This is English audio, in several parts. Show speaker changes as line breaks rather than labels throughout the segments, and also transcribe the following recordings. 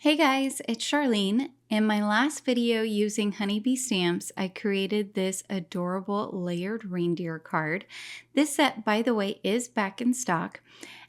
Hey guys, it's Charlene. In my last video using honeybee stamps, I created this adorable layered reindeer card. This set, by the way, is back in stock.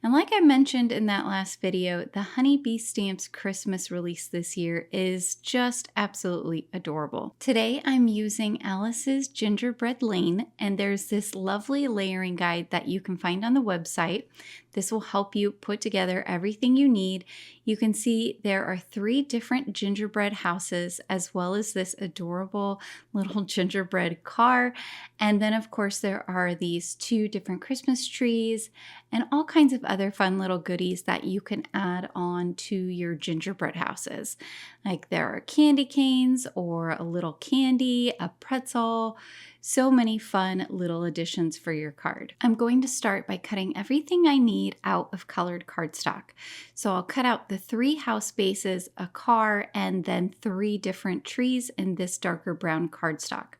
And like I mentioned in that last video, the honeybee stamps Christmas release this year is just absolutely adorable. Today I'm using Alice's Gingerbread Lane, and there's this lovely layering guide that you can find on the website. This will help you put together everything you need. You can see there are 3 different gingerbread houses, as well as this adorable little gingerbread car. And then of course there are these 2 different Christmas trees and all kinds of other fun little goodies that you can add on to your gingerbread houses. Like there are candy canes or a little candy, a pretzel, so many fun little additions for your card. I'm going to start by cutting everything I need out of colored cardstock. So I'll cut out the 3 house bases, a car, and then 3 different trees in this darker brown cardstock.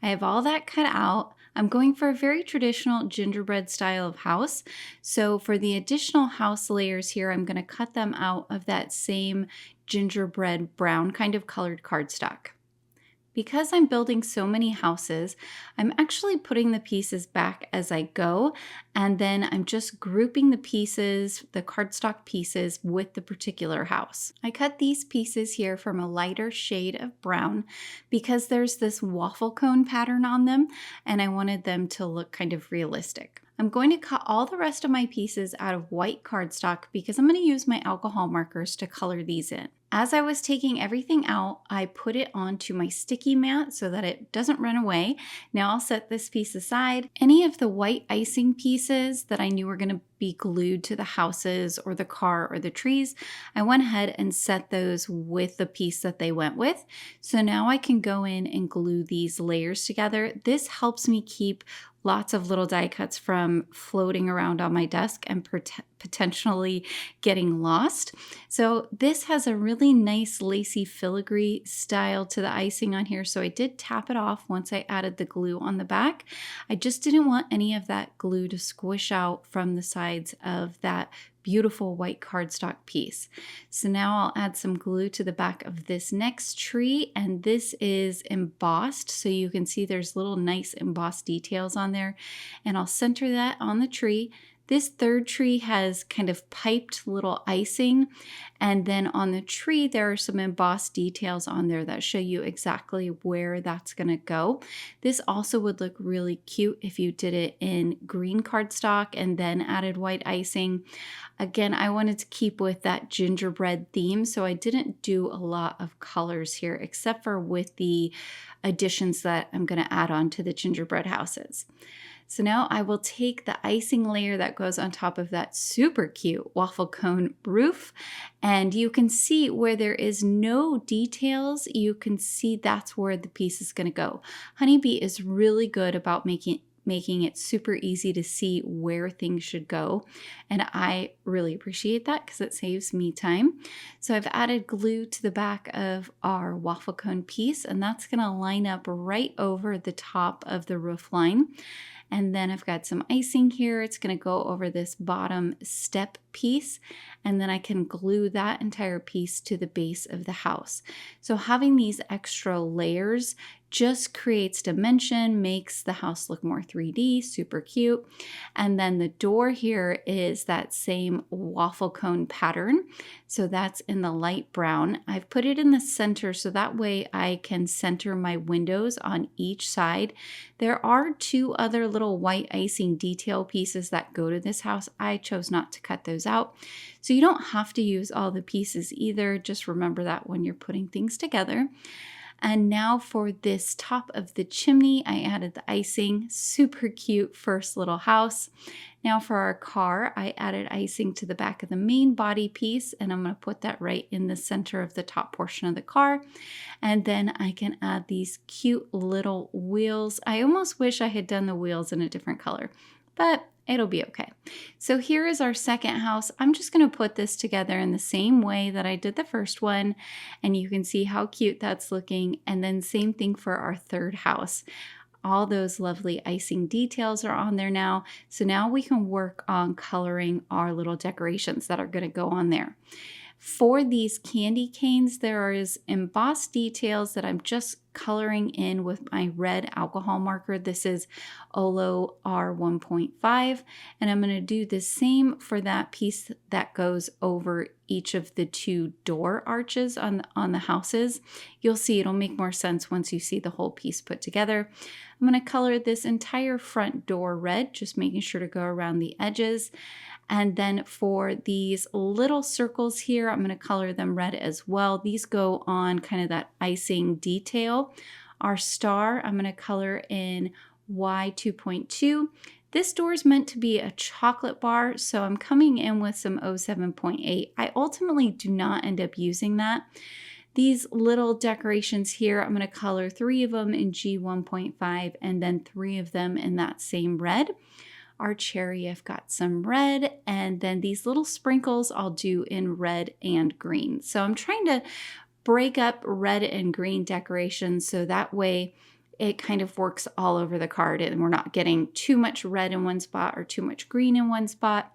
I have all that cut out. I'm going for a very traditional gingerbread style of house. So for the additional house layers here, I'm going to cut them out of that same gingerbread brown kind of colored cardstock. Because I'm building so many houses, I'm actually putting the pieces back as I go, and then I'm just grouping the pieces, the cardstock pieces, with the particular house. I cut these pieces here from a lighter shade of brown because there's this waffle cone pattern on them, and I wanted them to look kind of realistic. I'm going to cut all the rest of my pieces out of white cardstock because I'm going to use my alcohol markers to color these in. As I was taking everything out, I put it onto my sticky mat so that it doesn't run away. Now I'll set this piece aside. Any of the white icing pieces that I knew were going to be glued to the houses or the car or the trees, I went ahead and set those with the piece that they went with. So now I can go in and glue these layers together. This helps me keep lots of little die cuts from floating around on my desk and potentially getting lost. So this has a really nice lacy filigree style to the icing on here. So I did tap it off once I added the glue on the back. I just didn't want any of that glue to squish out from the sides of that beautiful white cardstock piece. So now I'll add some glue to the back of this next tree, and this is embossed, so you can see there's little nice embossed details on there, and I'll center that on the tree. This third tree has kind of piped little icing, and then on the tree there are some embossed details on there that show you exactly where that's going to go. This also would look really cute if you did it in green cardstock and then added white icing. Again, I wanted to keep with that gingerbread theme, so I didn't do a lot of colors here except for with the additions that I'm going to add on to the gingerbread houses. So now I will take the icing layer that goes on top of that super cute waffle cone roof, and you can see where there is no details, you can see that's where the piece is going to go. Honeybee is really good about making it super easy to see where things should go. And I really appreciate that because it saves me time. So I've added glue to the back of our waffle cone piece, and that's going to line up right over the top of the roof line. And then I've got some icing here. It's going to go over this bottom step piece, and then I can glue that entire piece to the base of the house. So having these extra layers just creates dimension, makes the house look more 3D, super cute. And then the door here is that same waffle cone pattern. So that's in the light brown. I've put it in the center so that way I can center my windows on each side. There are 2 other little white icing detail pieces that go to this house. I chose not to cut those out. So you don't have to use all the pieces either. Just remember that when you're putting things together. And now for this top of the chimney, I added the icing. Super cute first little house. Now for our car, I added icing to the back of the main body piece, and I'm going to put that right in the center of the top portion of the car. And then I can add these cute little wheels. I almost wish I had done the wheels in a different color, but it'll be okay. So here is our second house. I'm just going to put this together in the same way that I did the first one, and you can see how cute that's looking. And then same thing for our third house. All those lovely icing details are on there now. So now we can work on coloring our little decorations that are going to go on there. For these candy canes, there is embossed details that I'm just coloring in with my red alcohol marker. This is Olo R1.5, and I'm going to do the same for that piece that goes over each of the two door arches on the houses. You'll see it'll make more sense once you see the whole piece put together. I'm going to color this entire front door red, just making sure to go around the edges. And then for these little circles here, I'm going to color them red as well. These go on kind of that icing detail. Our star, I'm going to color in Y2.2. This door is meant to be a chocolate bar, so I'm coming in with some 07.8. I ultimately do not end up using that. These little decorations here, I'm going to color 3 of them in G1.5 and then 3 of them in that same red. Our cherry, I've got some red, and then these little sprinkles I'll do in red and green. So I'm trying to break up red and green decorations so that way it kind of works all over the card and we're not getting too much red in one spot or too much green in one spot.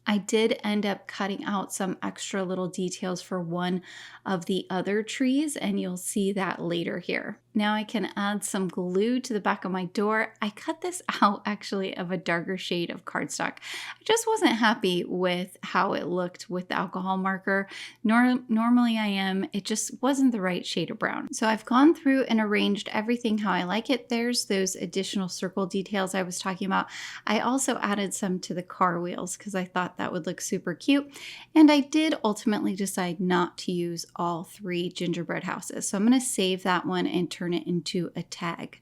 I did end up cutting out some extra little details for one of the other trees, and you'll see that later here. Now I can add some glue to the back of my door. I cut this out actually of a darker shade of cardstock. I just wasn't happy with how it looked with the alcohol marker. Normally I am. It just wasn't the right shade of brown. So I've gone through and arranged everything how I like it. There's those additional circle details I was talking about. I also added some to the car wheels because I thought that would look super cute. And I did ultimately decide not to use all 3 gingerbread houses. So I'm going to save that one and turn it into a tag.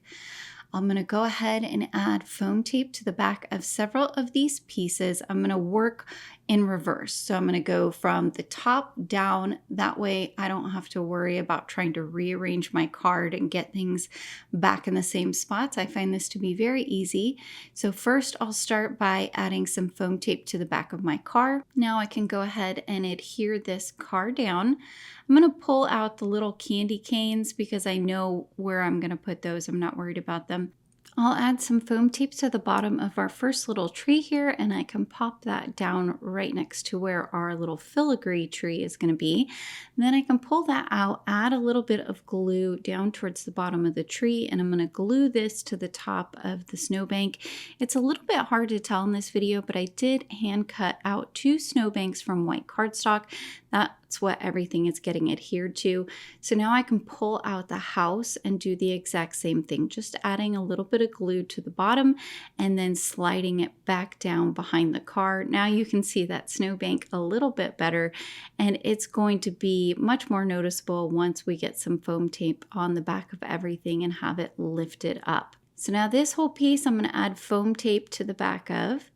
I'm going to go ahead and add foam tape to the back of several of these pieces. I'm going to work in reverse. So I'm going to go from the top down. That way I don't have to worry about trying to rearrange my card and get things back in the same spots. I find this to be very easy. So first I'll start by adding some foam tape to the back of my car. Now I can go ahead and adhere this car down. I'm going to pull out the little candy canes because I know where I'm going to put those. I'm not worried about them. I'll add some foam tape to the bottom of our first little tree here, and I can pop that down right next to where our little filigree tree is going to be. And then I can pull that out, add a little bit of glue down towards the bottom of the tree, and I'm going to glue this to the top of the snowbank. It's a little bit hard to tell in this video, but I did hand cut out 2 snowbanks from white cardstock. That's what everything is getting adhered to. So now I can pull out the house and do the exact same thing, just adding a little bit of glue to the bottom and then sliding it back down behind the car. Now you can see that snowbank a little bit better, and it's going to be much more noticeable once we get some foam tape on the back of everything and have it lifted up. So now this whole piece I'm going to add foam tape to the back of.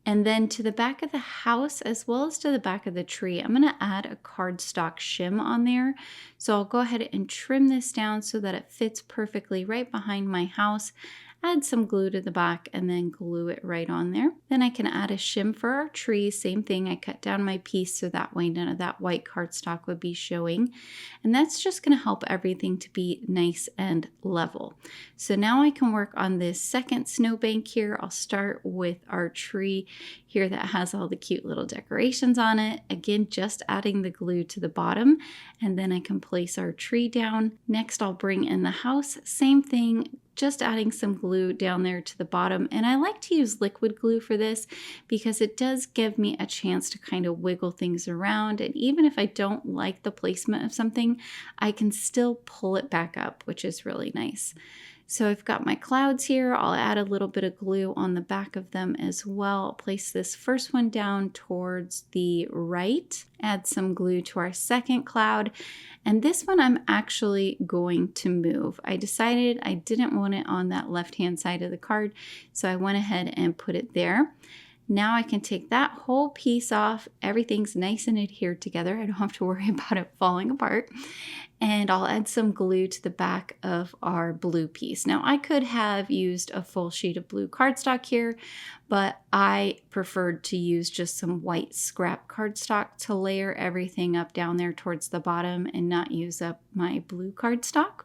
And then to the back of the house, as well as to the back of the tree, I'm going to add a cardstock shim on there. So I'll go ahead and trim this down so that it fits perfectly right behind my house. Add some glue to the back and then glue it right on there. Then I can add a shim for our tree. Same thing, I cut down my piece so that way none of that white cardstock would be showing. And that's just going to help everything to be nice and level. So now I can work on this second snowbank here. I'll start with our tree here that has all the cute little decorations on it. Again, just adding the glue to the bottom, and then I can place our tree down. Next, I'll bring in the house. Same thing, just adding some glue down there to the bottom. And I like to use liquid glue for this because it does give me a chance to kind of wiggle things around. And even if I don't like the placement of something, I can still pull it back up, which is really nice. So I've got my clouds here. I'll add a little bit of glue on the back of them as well. I'll place this first one down towards the right, add some glue to our second cloud. And this one I'm actually going to move. I decided I didn't want it on that left-hand side of the card, so I went ahead and put it there. Now I can take that whole piece off. Everything's nice and adhered together. I don't have to worry about it falling apart. And I'll add some glue to the back of our blue piece. Now I could have used a full sheet of blue cardstock here, but I preferred to use just some white scrap cardstock to layer everything up down there towards the bottom and not use up my blue cardstock.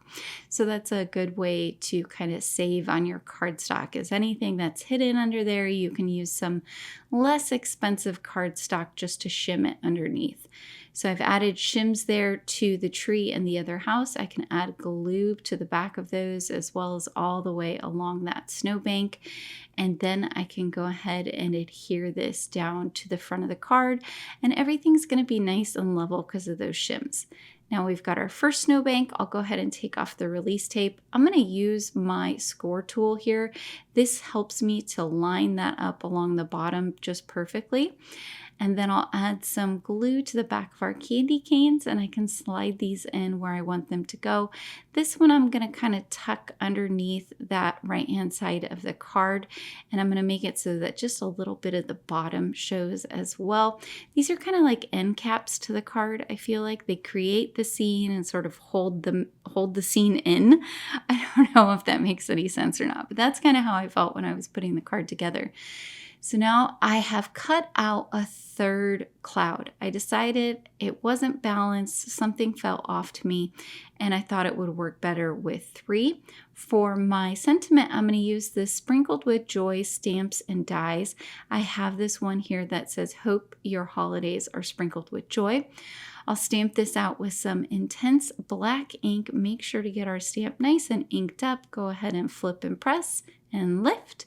So that's a good way to kind of save on your cardstock. Is anything that's hidden under there, you can use some less expensive cardstock just to shim it underneath. So I've added shims there to the tree and the other house. I can add glue to the back of those as well as all the way along that snowbank. And then I can go ahead and adhere this down to the front of the card, and everything's going to be nice and level because of those shims. Now we've got our first snowbank. I'll go ahead and take off the release tape. I'm going to use my score tool here. This helps me to line that up along the bottom just perfectly. And then I'll add some glue to the back of our candy canes, and I can slide these in where I want them to go. This one I'm going to kind of tuck underneath that right-hand side of the card, and I'm going to make it so that just a little bit of the bottom shows as well. These are kind of like end caps to the card. I feel like they create the scene and sort of hold the scene in. I don't know if that makes any sense or not, but that's kind of how I felt when I was putting the card together. So now I have cut out a third cloud. I decided it wasn't balanced, something fell off to me, and I thought it would work better with 3. For my sentiment, I'm going to use this Sprinkled with Joy stamps and dies. I have this one here that says, "Hope your holidays are sprinkled with joy." I'll stamp this out with some intense black ink. Make sure to get our stamp nice and inked up. Go ahead and flip and press and lift.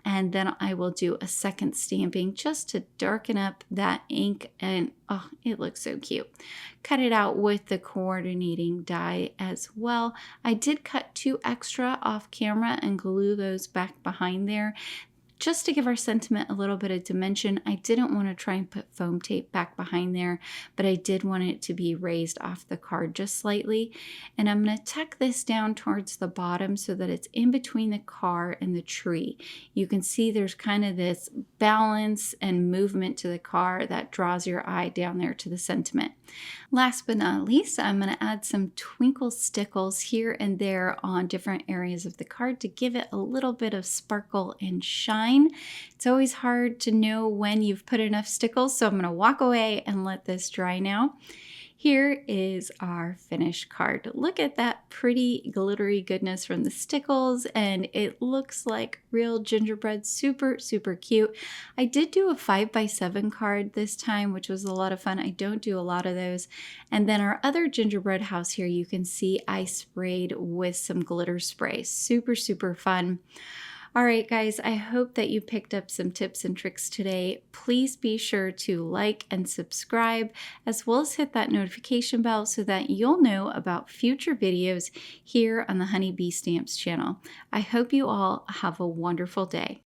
And then I will do a second stamping just to darken up that ink, and oh, it looks so cute. Cut it out with the coordinating die as well. I did cut 2 extra off camera and glue those back behind there, just to give our sentiment a little bit of dimension. I didn't want to try and put foam tape back behind there, but I did want it to be raised off the card just slightly. And I'm going to tuck this down towards the bottom so that it's in between the car and the tree. You can see there's kind of this balance and movement to the car that draws your eye down there to the sentiment. Last but not least, I'm going to add some Twinkle Stickles here and there on different areas of the card to give it a little bit of sparkle and shine. It's always hard to know when you've put enough stickles, so I'm going to walk away and let this dry now. Here is our finished card. Look at that pretty glittery goodness from the stickles, and it looks like real gingerbread. Super, super cute. I did do a 5x7 card this time, which was a lot of fun. I don't do a lot of those. And then our other gingerbread house here, you can see I sprayed with some glitter spray. Super, super fun. All right, guys, I hope that you picked up some tips and tricks today. Please be sure to like and subscribe, as well as hit that notification bell so that you'll know about future videos here on the Honey Bee Stamps channel. I hope you all have a wonderful day.